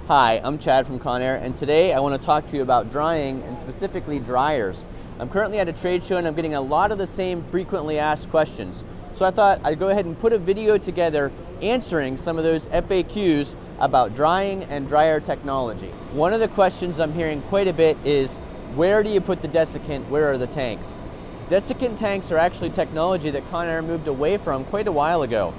Hi, I'm Chad from Conair, and today I want to talk to you about drying and specifically dryers. I'm currently at a trade show and I'm getting a lot of the same frequently asked questions. So I thought I'd go ahead and put a video together answering some of those FAQs about drying and dryer technology. One of the questions I'm hearing quite a bit is, where do you put the desiccant? Where are the tanks? Desiccant tanks are actually technology that Conair moved away from quite a while ago.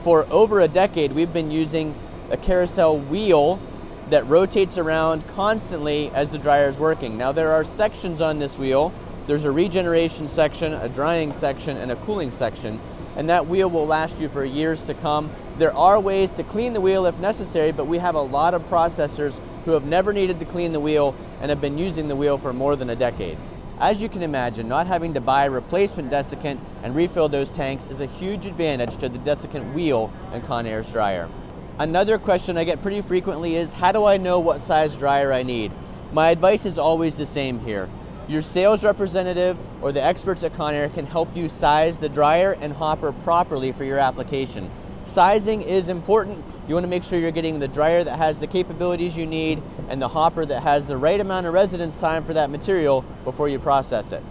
For over a decade, we've been using a carousel wheel that rotates around constantly as the dryer is working. Now there are sections on this wheel. There's a regeneration section, a drying section, and a cooling section, and that wheel will last you for years to come. There are ways to clean the wheel if necessary, but we have a lot of processors who have never needed to clean the wheel and have been using the wheel for more than a decade. As you can imagine, not having to buy replacement desiccant and refill those tanks is a huge advantage to the desiccant wheel in Conair's dryer. Another question I get pretty frequently is, how do I know what size dryer I need? My advice is always the same here. Your sales representative or the experts at Conair can help you size the dryer and hopper properly for your application. Sizing is important. You want to make sure you're getting the dryer that has the capabilities you need and the hopper that has the right amount of residence time for that material before you process it.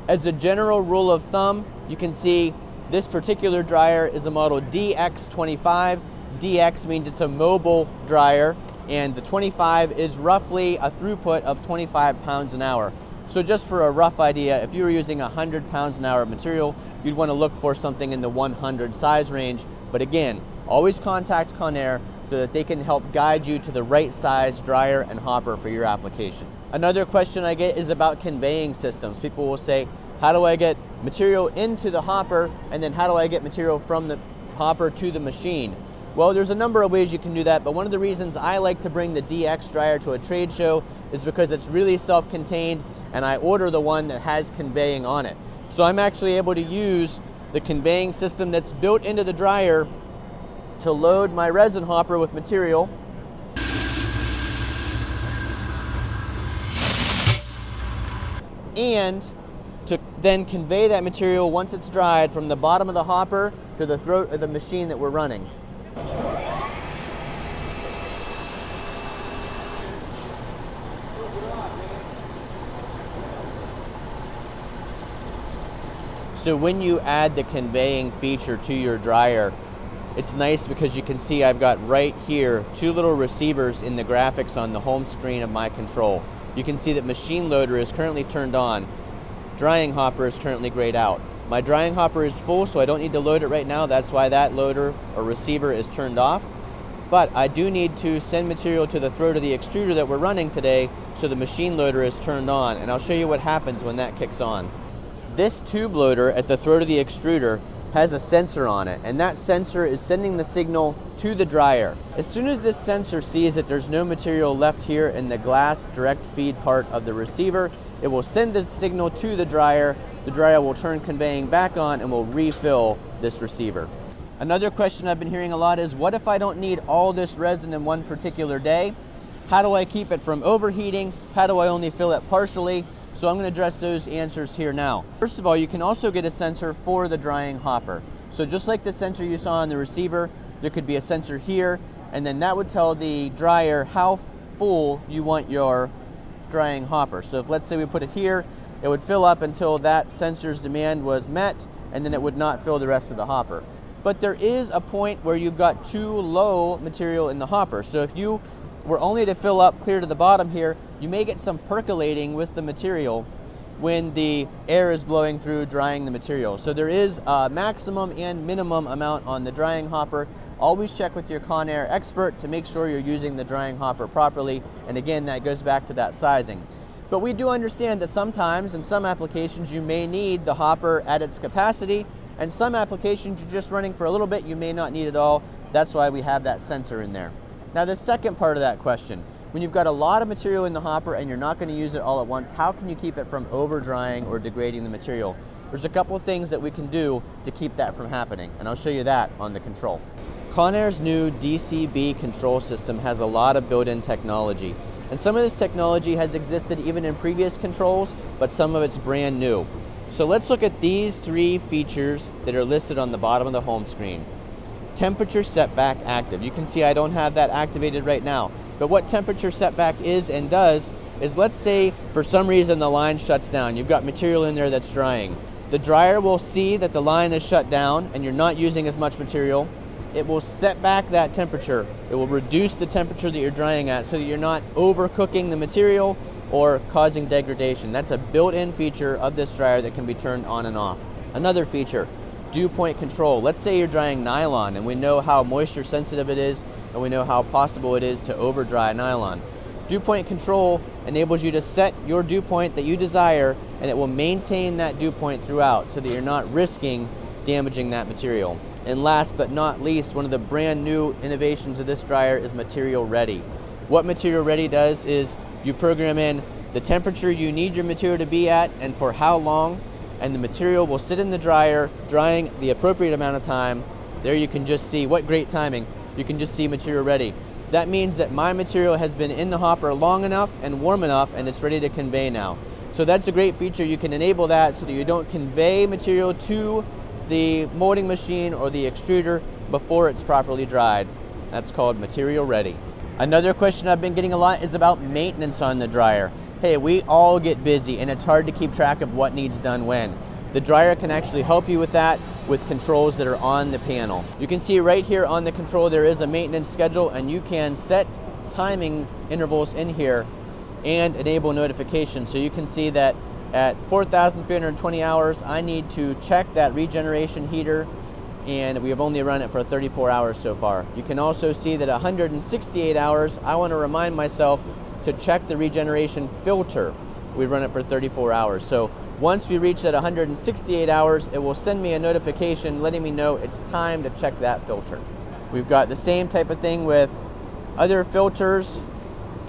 As a general rule of thumb, you can see this particular dryer is a model DX25. DX means it's a mobile dryer, and the 25 is roughly a throughput of 25 pounds an hour. So just for a rough idea, if you were using 100 pounds an hour of material, you'd want to look for something in the 100 size range. But again, always contact Conair so that they can help guide you to the right size dryer and hopper for your application. Another question I get is about conveying systems. People will say, how do I get material into the hopper, and then how do I get material from the hopper to the machine? Well, there's a number of ways you can do that, but one of the reasons I like to bring the DX dryer to a trade show is because it's really self-contained, and I order the one that has conveying on it. So I'm actually able to use the conveying system that's built into the dryer to load my resin hopper with material, and to then convey that material once it's dried from the bottom of the hopper to the throat of the machine that we're running. So when you add the conveying feature to your dryer, it's nice because you can see I've got right here 2 little receivers in the graphics on the home screen of my control. You can see that machine loader is currently turned on. Drying hopper is currently grayed out. My drying hopper is full, so I don't need to load it right now. That's why that loader or receiver is turned off. But I do need to send material to the throat of the extruder that we're running today, so the machine loader is turned on, and I'll show you what happens when that kicks on. This tube loader at the throat of the extruder has a sensor on it, and that sensor is sending the signal to the dryer. As soon as this sensor sees that there's no material left here in the glass direct feed part of the receiver, it will send the signal to the dryer. The dryer will turn conveying back on and will refill this receiver. Another question I've been hearing a lot is, what if I don't need all this resin in one particular day? How do I keep it from overheating? How do I only fill it partially? So I'm going to address those answers here now. First of all, you can also get a sensor for the drying hopper. So just like the sensor you saw on the receiver, there could be a sensor here, and then that would tell the dryer how full you want your drying hopper. So if, let's say, we put it here, it would fill up until that sensor's demand was met, and then it would not fill the rest of the hopper. But there is a point where you've got too low material in the hopper. So if you were only to fill up clear to the bottom here, you may get some percolating with the material when the air is blowing through drying the material. So there is a maximum and minimum amount on the drying hopper. Always check with your Conair expert to make sure you're using the drying hopper properly. And again, that goes back to that sizing. But we do understand that sometimes in some applications you may need the hopper at its capacity, and some applications you're just running for a little bit, you may not need it all. That's why we have that sensor in there. Now the second part of that question, when you've got a lot of material in the hopper and you're not going to use it all at once, how can you keep it from over drying or degrading the material? There's a couple of things that we can do to keep that from happening, and I'll show you that on the control. Conair's new DCB control system has a lot of built-in technology, and some of this technology has existed even in previous controls, but some of it's brand new. So let's look at these 3 features that are listed on the bottom of the home screen. Temperature setback active. You can see I don't have that activated right now. But what temperature setback is and does is, let's say for some reason the line shuts down. You've got material in there that's drying. The dryer will see that the line is shut down and you're not using as much material. It will set back that temperature. It will reduce the temperature that you're drying at so that you're not overcooking the material or causing degradation. That's a built-in feature of this dryer that can be turned on and off. Another feature, dew point control. Let's say you're drying nylon and we know how moisture sensitive it is and we know how possible it is to over dry nylon. Dew point control enables you to set your dew point that you desire, and it will maintain that dew point throughout so that you're not risking damaging that material. And last but not least, one of the brand new innovations of this dryer is material ready. What material ready does is you program in the temperature you need your material to be at and for how long, and the material will sit in the dryer drying the appropriate amount of time. There you can just see, what great timing, you can just see material ready. That means that my material has been in the hopper long enough and warm enough and it's ready to convey now. So that's a great feature. You can enable that so that you don't convey material to the molding machine or the extruder before it's properly dried. That's called material ready. Another question I've been getting a lot is about maintenance on the dryer. Hey, we all get busy and it's hard to keep track of what needs done when. The dryer can actually help you with that with controls that are on the panel. You can see right here on the control there is a maintenance schedule, and you can set timing intervals in here and enable notifications. So you can see that at 4,320 hours I need to check that regeneration heater, and we have only run it for 34 hours so far. You can also see that at 168 hours I want to remind myself to check the regeneration filter. We run it for 34 hours. So once we reach that 168 hours, it will send me a notification letting me know it's time to check that filter. We've got the same type of thing with other filters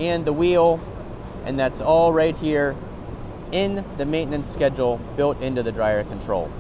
and the wheel, and that's all right here in the maintenance schedule built into the dryer control.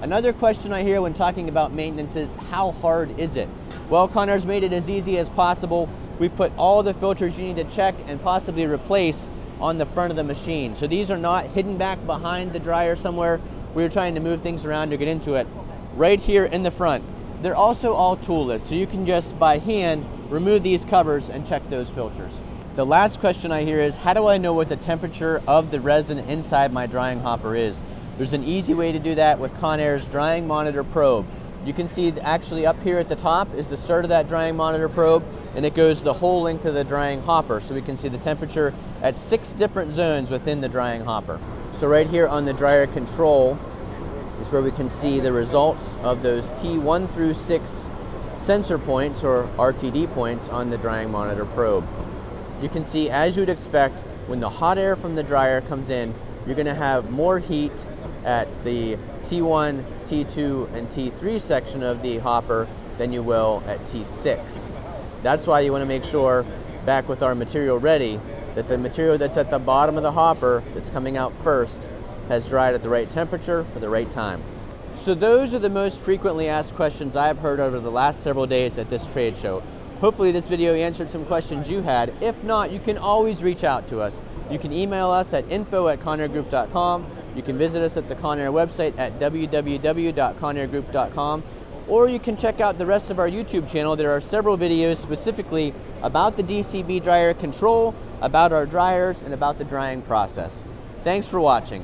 Another question I hear when talking about maintenance is, how hard is it? Well, Conair's made it as easy as possible. We put all the filters you need to check and possibly replace on the front of the machine. So these are not hidden back behind the dryer somewhere. We're trying to move things around to get into it. Right here in the front. They're also all toolless, so you can just by hand remove these covers and check those filters. The last question I hear is, how do I know what the temperature of the resin inside my drying hopper is? There's an easy way to do that with Conair's drying monitor probe. You can see actually up here at the top is the start of that drying monitor probe, and it goes the whole length of the drying hopper, so we can see the temperature at 6 different zones within the drying hopper. So right here on the dryer control is where we can see the results of those T1 through 6 sensor points, or RTD points, on the drying monitor probe. You can see, as you'd expect, when the hot air from the dryer comes in, you're going to have more heat at the T1, T2, and T3 section of the hopper than you will at T6. That's why you want to make sure, back with our material ready, that the material that's at the bottom of the hopper that's coming out first has dried at the right temperature for the right time. So those are the most frequently asked questions I've heard over the last several days at this trade show. Hopefully this video answered some questions you had. If not, you can always reach out to us. You can email us at info@conairgroup.com. You can visit us at the Conair website at www.conairgroup.com. Or you can check out the rest of our YouTube channel. There are several videos specifically about the DCB dryer control, about our dryers, and about the drying process. Thanks for watching.